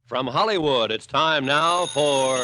From Hollywood, it's time now for...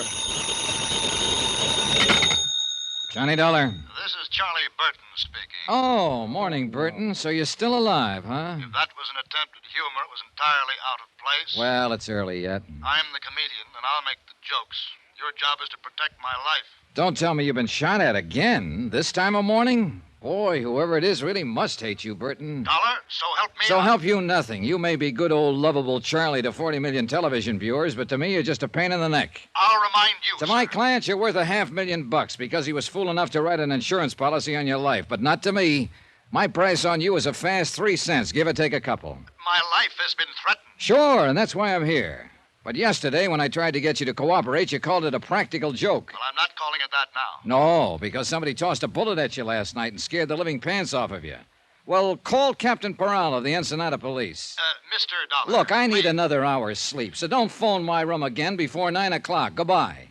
Johnny Dollar. This is Charlie Burton speaking. Oh, morning, Burton. So you're still alive, huh? If that was an attempt at humor, it was entirely out of place. Well, it's early yet. I'm the comedian, and I'll make the jokes. Your job is to protect my life. Don't tell me you've been shot at again. This time of morning? Boy, whoever it is really must hate you, Burton. Dollar, so help me. So help you nothing. You may be good old lovable Charlie to 40 million television viewers, but to me, you're just a pain in the neck. I'll remind you, To sir. my client, you're worth $500,000 because he was fool enough to write an insurance policy on your life, but not to me. My price on you is a fast 3 cents, give or take a couple. My life has been threatened. Sure, and that's why I'm here. But yesterday, when I tried to get you to cooperate, you called it a practical joke. Well, I'm not calling it that now. No, because somebody tossed a bullet at you last night and scared the living pants off of you. Well, call Captain Peral of the Ensenada Police. Mr. Dollar. Look, I need please. another hour's sleep, so don't phone my room again before 9 o'clock. Goodbye.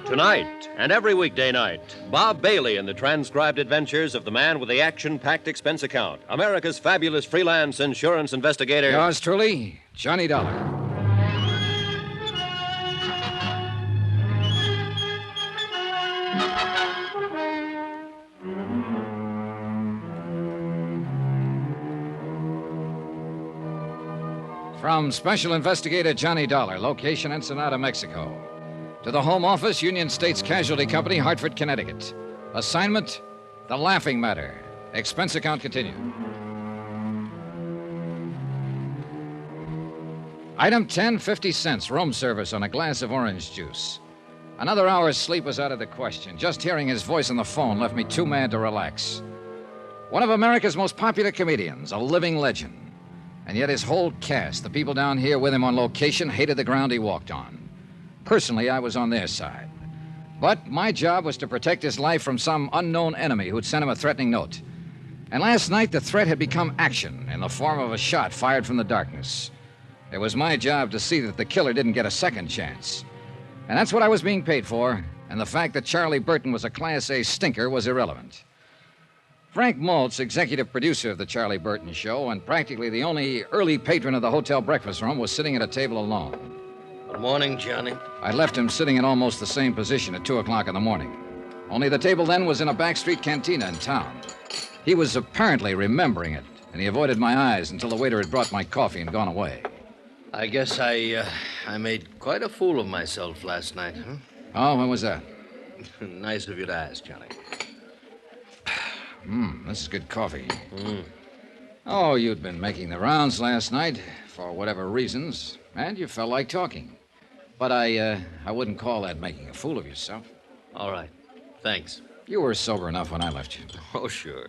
Tonight and every weekday night, Bob Bailey in the transcribed adventures of the man with the action-packed expense account, America's fabulous freelance insurance investigator. Yours truly, Johnny Dollar. From Special Investigator Johnny Dollar, location Ensenada, Mexico. To the Home Office, Union States Casualty Company, Hartford, Connecticut. Assignment, The Laughing Matter. Expense account continued. Item 10, 50 cents, room service on a glass of orange juice. Another hour's sleep was out of the question. Just hearing his voice on the phone left me too mad to relax. One of America's most popular comedians, a living legend. And yet his whole cast, the people down here with him on location, hated the ground he walked on. Personally, I was on their side. But my job was to protect his life from some unknown enemy who'd sent him a threatening note. And last night, the threat had become action in the form of a shot fired from the darkness. It was my job to see that the killer didn't get a second chance. And that's what I was being paid for, and the fact that Charlie Burton was a Class A stinker was irrelevant. Frank Maltz, executive producer of the Charlie Burton Show and practically the only early patron of the hotel breakfast room, was sitting at a table alone. Good morning, Johnny. I left him sitting in almost the same position at 2 o'clock in the morning. Only the table then was in a backstreet cantina in town. He was apparently remembering it, and he avoided my eyes until the waiter had brought my coffee and gone away. I guess I made quite a fool of myself last night, huh? Oh, when was that? Nice of you to ask, Johnny. This is good coffee. Oh, you'd been making the rounds last night, for whatever reasons, and you felt like talking. But I wouldn't call that making a fool of yourself. All right. Thanks. You were sober enough when I left you. Oh, sure.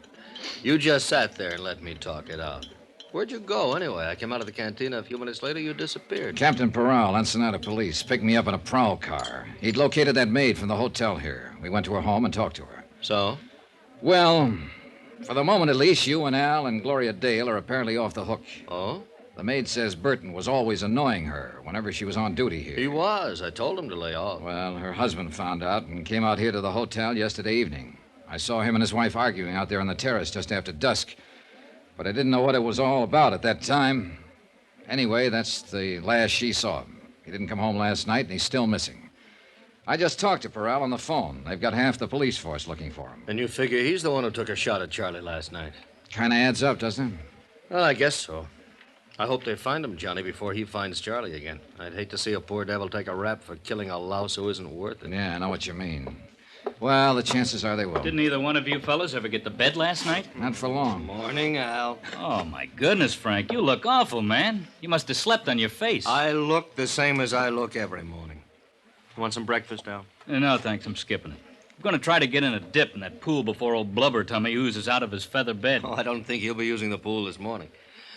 You just sat there and let me talk it out. Where'd you go, anyway? I came out of the cantina a few minutes later. You disappeared. Captain Peral, Ensenada Police, picked me up in a prowl car. He'd located that maid from the hotel here. We went to her home and talked to her. So? Well, for the moment at least, you and Al and Gloria Dale are apparently off the hook. Oh? The maid says Burton was always annoying her whenever she was on duty here. He was. I told him to lay off. Well, her husband found out and came out here to the hotel yesterday evening. I saw him and his wife arguing out there on the terrace just after dusk. But I didn't know what it was all about at that time. Anyway, that's the last she saw him. He didn't come home last night, and he's still missing. I just talked to Peral on the phone. They've got half the police force looking for him. And you figure he's the one who took a shot at Charlie last night? Kind of adds up, doesn't it? Well, I guess so. I hope they find him, Johnny, before he finds Charlie again. I'd hate to see a poor devil take a rap for killing a louse who isn't worth it. Yeah, I know what you mean. Well, the chances are they will. Didn't either one of you fellas ever get to bed last night? Not for long. Morning, Al. Oh, my goodness, Frank. You look awful, man. You must have slept on your face. I look the same as I look every morning. You want some breakfast, Al? No, thanks. I'm skipping it. I'm going to try to get in a dip in that pool before old Blubber Tummy oozes out of his feather bed. Oh, I don't think he'll be using the pool this morning.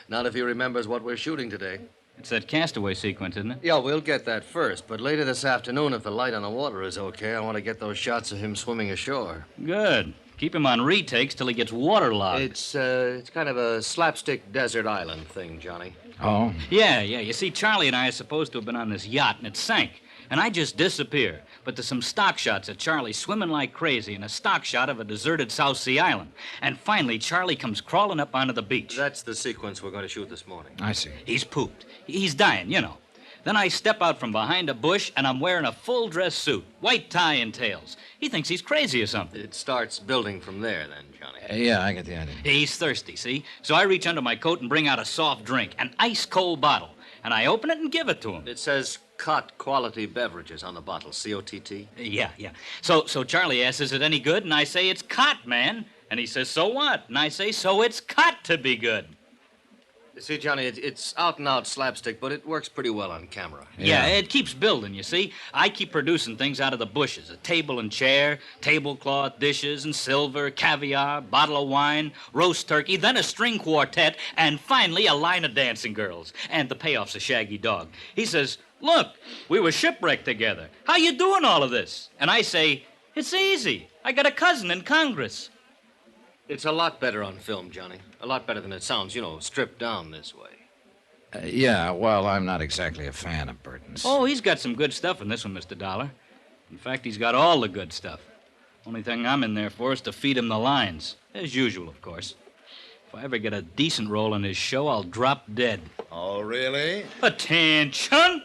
Not if he remembers what we're shooting today. It's that castaway sequence, isn't it? Yeah, we'll get that first. But later this afternoon, if the light on the water is okay, I want to get those shots of him swimming ashore. Good. Keep him on retakes till he gets waterlogged. It's kind of a slapstick desert island thing, Johnny. Oh? Yeah. You see, Charlie and I are supposed to have been on this yacht, and it sank. and I just disappear. But there's some stock shots of Charlie swimming like crazy and a stock shot of a deserted South Sea island. And finally, Charlie comes crawling up onto the beach. That's the sequence we're going to shoot this morning. I see. He's pooped. He's dying, you know. Then I step out from behind a bush, and I'm wearing a full-dress suit, white tie and tails. He thinks he's crazy or something. It starts building from there, then, Johnny. Yeah, I get the idea. He's thirsty, see? So I reach under my coat and bring out a soft drink, an ice-cold bottle. And I open it and give it to him. It says Cott Quality Beverages on the bottle, C-O-T-T. Yeah. So Charlie asks, is it any good? And I say, it's Cott, man. And he says, so what? And I say, so it's Cott to be good. See, Johnny, it's out-and-out slapstick, but it works pretty well on camera. Yeah, it keeps building, you see. I keep producing things out of the bushes. A table and chair, tablecloth, dishes and silver, caviar, bottle of wine, roast turkey, then a string quartet, and finally a line of dancing girls. And the payoff's a shaggy dog. He says, look, we were shipwrecked together. How you doing all of this? And I say, it's easy. I got a cousin in Congress. It's a lot better on film, Johnny. A lot better than it sounds, stripped down this way. Yeah, well, I'm not exactly a fan of Burton's. Oh, he's got some good stuff in this one, Mr. Dollar. In fact, he's got all the good stuff. Only thing I'm in there for is to feed him the lines. As usual, of course. If I ever get a decent role in his show, I'll drop dead. Oh, really? Attention!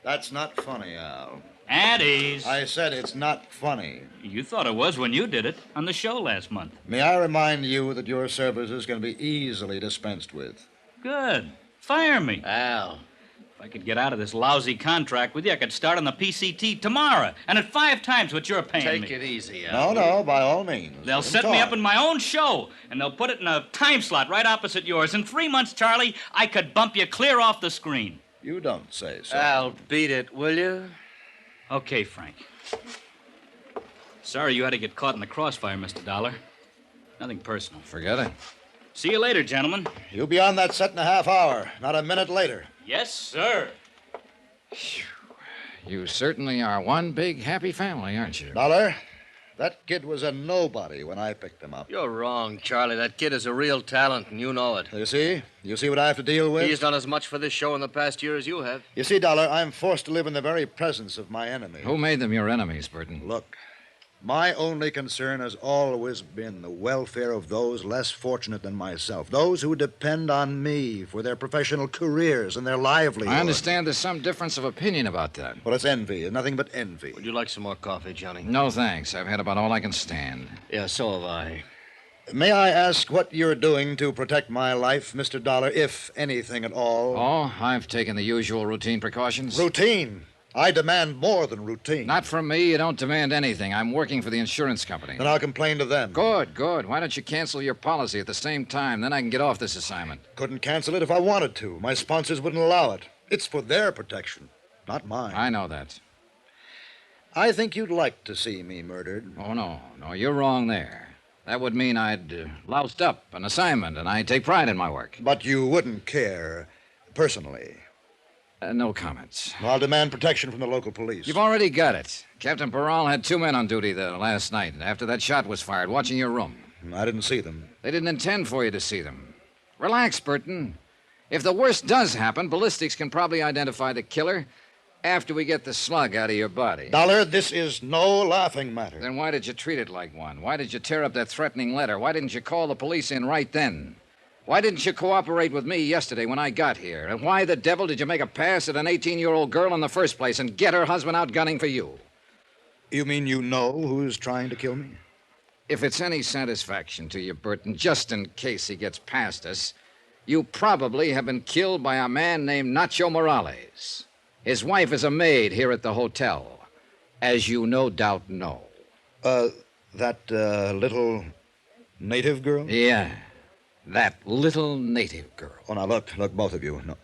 That's not funny, Al. At ease. I said it's not funny. You thought it was when you did it on the show last month. May I remind you that your services can be easily dispensed with? Good. Fire me. Al. If I could get out of this lousy contract with you, I could start on the PCT tomorrow, and at 5 times what you're paying me. Take it easy, Al. No, by all means. They'll set me up in my own show, and they'll put it in a time slot right opposite yours. In 3 months, Charlie, I could bump you clear off the screen. You don't say so. Al, beat it, will you? Okay, Frank. Sorry you had to get caught in the crossfire, Mr. Dollar. Nothing personal. Forget it. See you later, gentlemen. You'll be on that set in a half hour, not a minute later. Yes, sir. You certainly are one big happy family, aren't you? Dollar, that kid was a nobody when I picked him up. You're wrong, Charlie. That kid is a real talent, and you know it. You see? You see what I have to deal with? He's done as much for this show in the past year as you have. You see, Dollar, I'm forced to live in the very presence of my enemy. Who made them your enemies, Burton? Look, my only concern has always been the welfare of those less fortunate than myself, those who depend on me for their professional careers and their livelihood. I understand there's some difference of opinion about that. Well, it's envy, nothing but envy. Would you like some more coffee, Johnny? No, thanks. I've had about all I can stand. Yeah, so have I. May I ask what you're doing to protect my life, Mr. Dollar, if anything at all? Oh, I've taken the usual routine precautions. Routine? I demand more than routine. Not from me. You don't demand anything. I'm working for the insurance company. Then I'll complain to them. Good. Why don't you cancel your policy at the same time? Then I can get off this assignment. Couldn't cancel it if I wanted to. My sponsors wouldn't allow it. It's for their protection, not mine. I know that. I think you'd like to see me murdered. Oh, no, you're wrong there. That would mean I'd loused up an assignment, and I take pride in my work. But you wouldn't care personally. No comments. I'll demand protection from the local police. You've already got it. Captain Peral had 2 men on duty there last night after that shot was fired, watching your room. I didn't see them. They didn't intend for you to see them. Relax, Burton. If the worst does happen, ballistics can probably identify the killer after we get the slug out of your body. Dollar, this is no laughing matter. Then why did you treat it like one? Why did you tear up that threatening letter? Why didn't you call the police in right then? Why didn't you cooperate with me yesterday when I got here? And why the devil did you make a pass at an 18-year-old girl in the first place and get her husband out gunning for you? You mean you know who's trying to kill me? If it's any satisfaction to you, Burton, just in case he gets past us, you probably have been killed by a man named Nacho Morales. His wife is a maid here at the hotel, as you no doubt know. That little native girl? Yeah, that little native girl. Oh, now, look, both of you. No,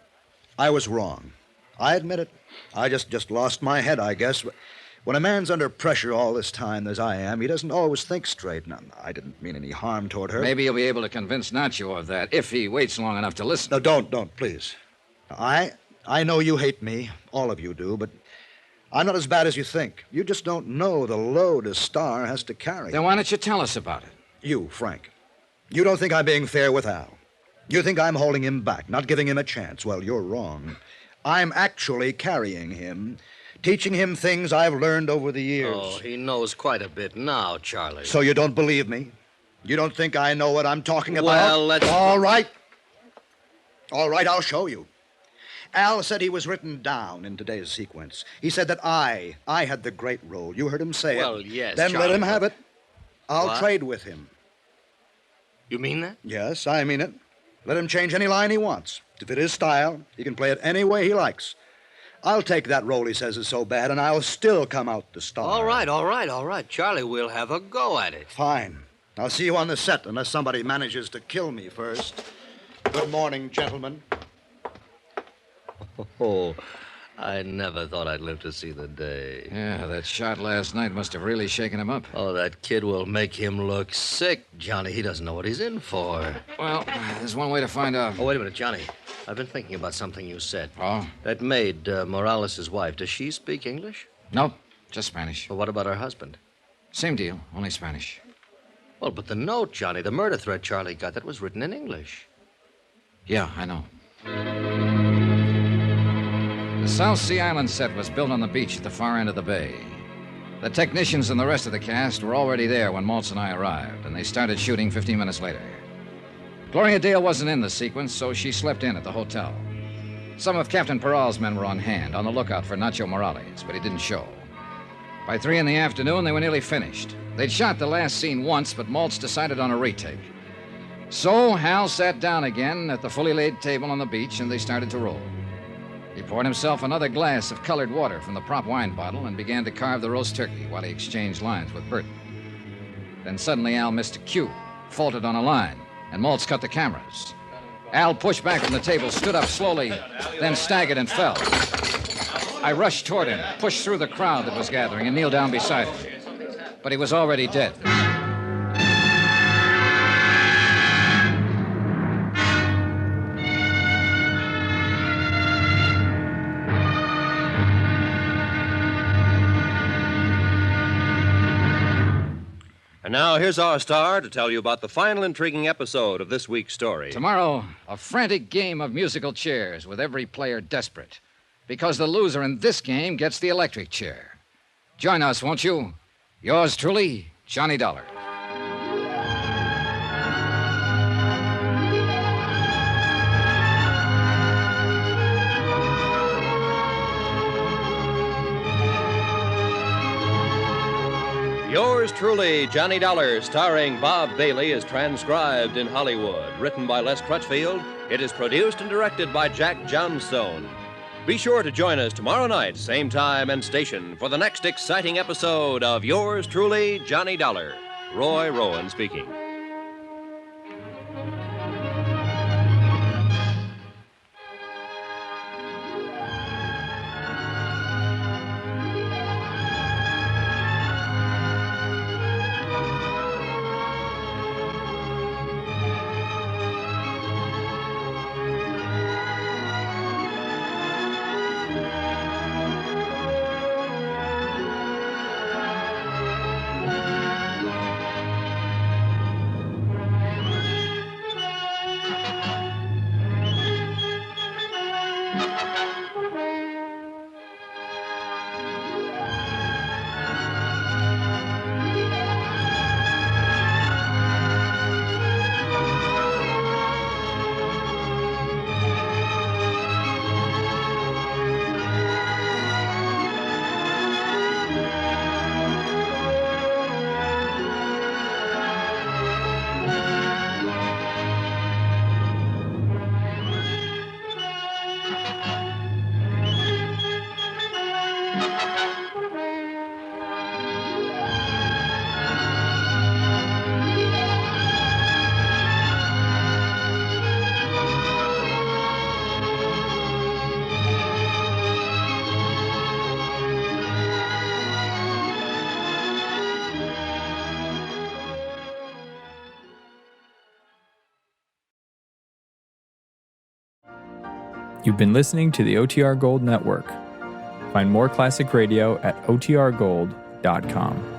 I was wrong. I admit it. I just lost my head, I guess. When a man's under pressure all this time, as I am, he doesn't always think straight. Now, I didn't mean any harm toward her. Maybe you'll be able to convince Nacho of that, if he waits long enough to listen. No, don't, please. I know you hate me. All of you do, but I'm not as bad as you think. You just don't know the load a star has to carry. Then why don't you tell us about it? You, Frank. You don't think I'm being fair with Al. You think I'm holding him back, not giving him a chance. Well, you're wrong. I'm actually carrying him, teaching him things I've learned over the years. Oh, he knows quite a bit now, Charlie. So you don't believe me? You don't think I know what I'm talking about? Well, let's... All right. All right, I'll show you. Al said he was written down in today's sequence. He said that I had the great role. You heard him say it. Well, yes, Then Charlie, let him have it. I'll What? trade with him. You mean that? Yes, I mean it. Let him change any line he wants. To fit his style, he can play it any way he likes. I'll take that role he says is so bad, and I'll still come out the star. All right. Charlie, we'll have a go at it. Fine. I'll see you on the set, unless somebody manages to kill me first. Good morning, gentlemen. Oh, I never thought I'd live to see the day. Yeah, that shot last night must have really shaken him up. Oh, that kid will make him look sick, Johnny. He doesn't know what he's in for. Well, there's one way to find out. Oh, wait a minute, Johnny. I've been thinking about something you said. Oh? That maid, Morales' wife, does she speak English? Nope, just Spanish. Well, what about her husband? Same deal, only Spanish. Well, but the note, Johnny, the murder threat Charlie got, that was written in English. Yeah, I know. The South Sea Island set was built on the beach at the far end of the bay. The technicians and the rest of the cast were already there when Maltz and I arrived, and they started shooting 15 minutes later. Gloria Dale wasn't in the sequence, so she slept in at the hotel. Some of Captain Peral's men were on hand, on the lookout for Nacho Morales, but he didn't show. By 3 in the afternoon, they were nearly finished. They'd shot the last scene once, but Maltz decided on a retake. So Hal sat down again at the fully laid table on the beach, and they started to roll. He poured himself another glass of colored water from the prop wine bottle and began to carve the roast turkey while he exchanged lines with Burton. Then suddenly Al missed a cue, faltered on a line, and Maltz cut the cameras. Al pushed back from the table, stood up slowly, then staggered and fell. I rushed toward him, pushed through the crowd that was gathering, and kneeled down beside him. But he was already dead. And now here's our star to tell you about the final intriguing episode of this week's story. Tomorrow, a frantic game of musical chairs with every player desperate. Because the loser in this game gets the electric chair. Join us, won't you? Yours truly, Johnny Dollar. Yours truly, Johnny Dollar, starring Bob Bailey, is transcribed in Hollywood. Written by Les Crutchfield, it is produced and directed by Jack Johnstone. Be sure to join us tomorrow night, same time and station, for the next exciting episode of Yours truly, Johnny Dollar. Roy Rowan speaking. You've been listening to the OTR Gold Network. Find more classic radio at otrgold.com.